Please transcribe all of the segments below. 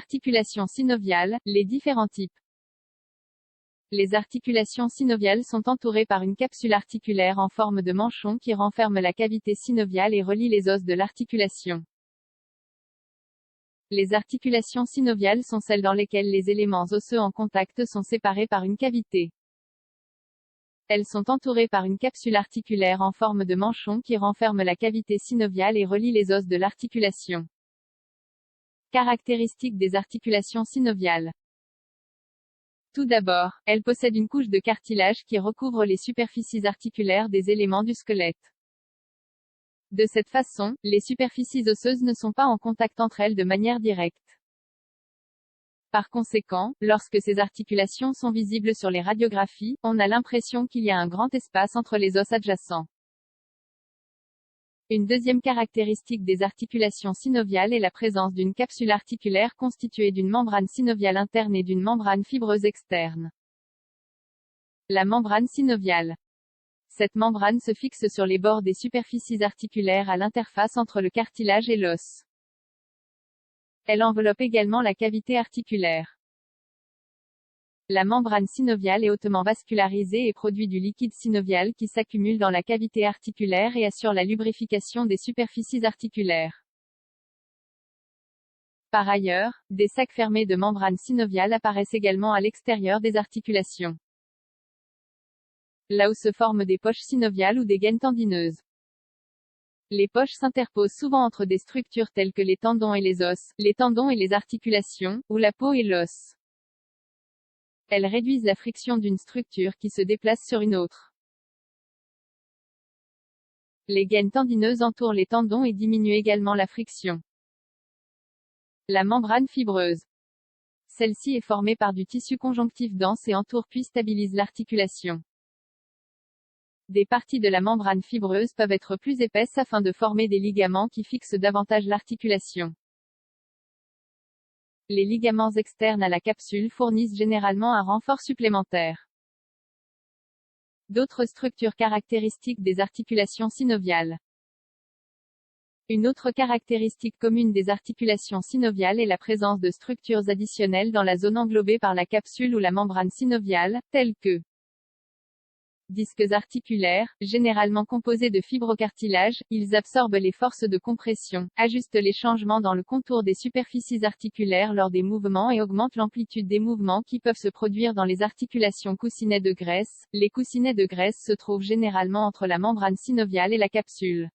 Articulations synoviales, les différents types. Les articulations synoviales sont entourées par une capsule articulaire en forme de manchon qui renferme la cavité synoviale et relie les os de l'articulation. Les articulations synoviales sont celles dans lesquelles les éléments osseux en contact sont séparés par une cavité. Elles sont entourées par une capsule articulaire en forme de manchon qui renferme la cavité synoviale et relie les os de l'articulation. Caractéristiques des articulations synoviales. Tout d'abord, elles possèdent une couche de cartilage qui recouvre les superficies articulaires des éléments du squelette. De cette façon, les superficies osseuses ne sont pas en contact entre elles de manière directe. Par conséquent, lorsque ces articulations sont visibles sur les radiographies, on a l'impression qu'il y a un grand espace entre les os adjacents. Une deuxième caractéristique des articulations synoviales est la présence d'une capsule articulaire constituée d'une membrane synoviale interne et d'une membrane fibreuse externe. La membrane synoviale. Cette membrane se fixe sur les bords des superficies articulaires à l'interface entre le cartilage et l'os. Elle enveloppe également la cavité articulaire. La membrane synoviale est hautement vascularisée et produit du liquide synovial qui s'accumule dans la cavité articulaire et assure la lubrification des superficies articulaires. Par ailleurs, des sacs fermés de membrane synoviale apparaissent également à l'extérieur des articulations. Là où se forment des poches synoviales ou des gaines tendineuses. Les poches s'interposent souvent entre des structures telles que les tendons et les os, les tendons et les articulations, ou la peau et l'os. Elles réduisent la friction d'une structure qui se déplace sur une autre. Les gaines tendineuses entourent les tendons et diminuent également la friction. La membrane fibreuse. Celle-ci est formée par du tissu conjonctif dense et entoure puis stabilise l'articulation. Des parties de la membrane fibreuse peuvent être plus épaisses afin de former des ligaments qui fixent davantage l'articulation. Les ligaments externes à la capsule fournissent généralement un renfort supplémentaire. D'autres structures caractéristiques des articulations synoviales. Une autre caractéristique commune des articulations synoviales est la présence de structures additionnelles dans la zone englobée par la capsule ou la membrane synoviale, telles que disques articulaires, généralement composés de fibrocartilage, ils absorbent les forces de compression, ajustent les changements dans le contour des superficies articulaires lors des mouvements et augmentent l'amplitude des mouvements qui peuvent se produire dans les articulations coussinets de graisse. Les coussinets de graisse se trouvent généralement entre la membrane synoviale et la capsule.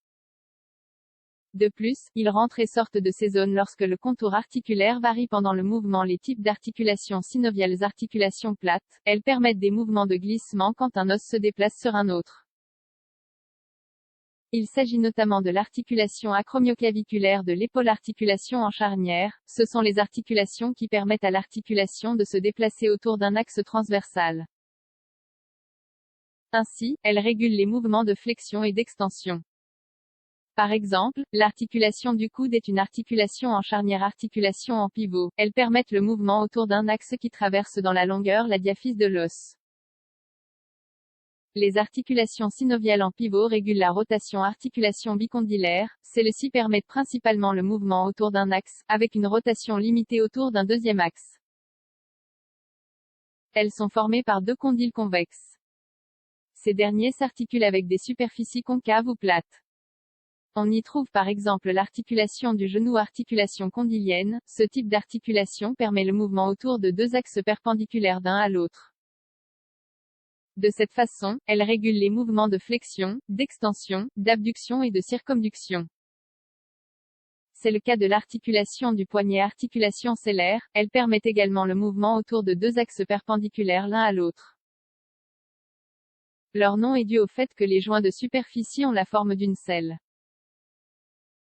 De plus, ils rentrent et sortent de ces zones lorsque le contour articulaire varie pendant le mouvement. Les types d'articulations synoviales. Articulations plates, elles permettent des mouvements de glissement quand un os se déplace sur un autre. Il s'agit notamment de l'articulation acromioclaviculaire de l'épaule. Articulation en charnière, ce sont les articulations qui permettent à l'articulation de se déplacer autour d'un axe transversal. Ainsi, elles régulent les mouvements de flexion et d'extension. Par exemple, l'articulation du coude est une articulation en charnière. Articulation en pivot, elles permettent le mouvement autour d'un axe qui traverse dans la longueur la diaphyse de l'os. Les articulations synoviales en pivot régulent la rotation. Articulation bicondylaire, celle-ci permet principalement le mouvement autour d'un axe, avec une rotation limitée autour d'un deuxième axe. Elles sont formées par deux condyles convexes. Ces derniers s'articulent avec des superficies concaves ou plates. On y trouve par exemple l'articulation du genou. Articulation condylienne, ce type d'articulation permet le mouvement autour de deux axes perpendiculaires d'un à l'autre. De cette façon, elle régule les mouvements de flexion, d'extension, d'abduction et de circumduction. C'est le cas de l'articulation du poignet. Articulation sellaire, elle permet également le mouvement autour de deux axes perpendiculaires l'un à l'autre. Leur nom est dû au fait que les joints de superficie ont la forme d'une selle.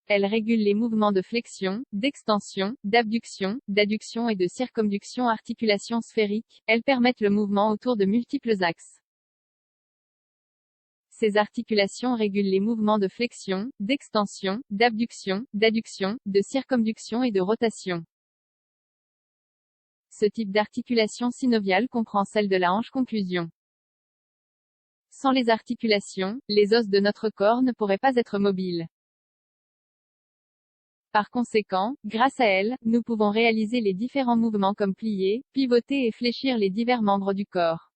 Elle régule les mouvements de flexion, d'extension, d'abduction, d'adduction et de circumduction. Articulation sphérique, elles permettent le mouvement autour de multiples axes. Ces articulations régulent les mouvements de flexion, d'extension, d'abduction, d'adduction, de circumduction et de rotation. Ce type d'articulation synoviale comprend celle de la hanche. Conclusion. Sans les articulations, les os de notre corps ne pourraient pas être mobiles. Par conséquent, grâce à elle, nous pouvons réaliser les différents mouvements comme plier, pivoter et fléchir les divers membres du corps.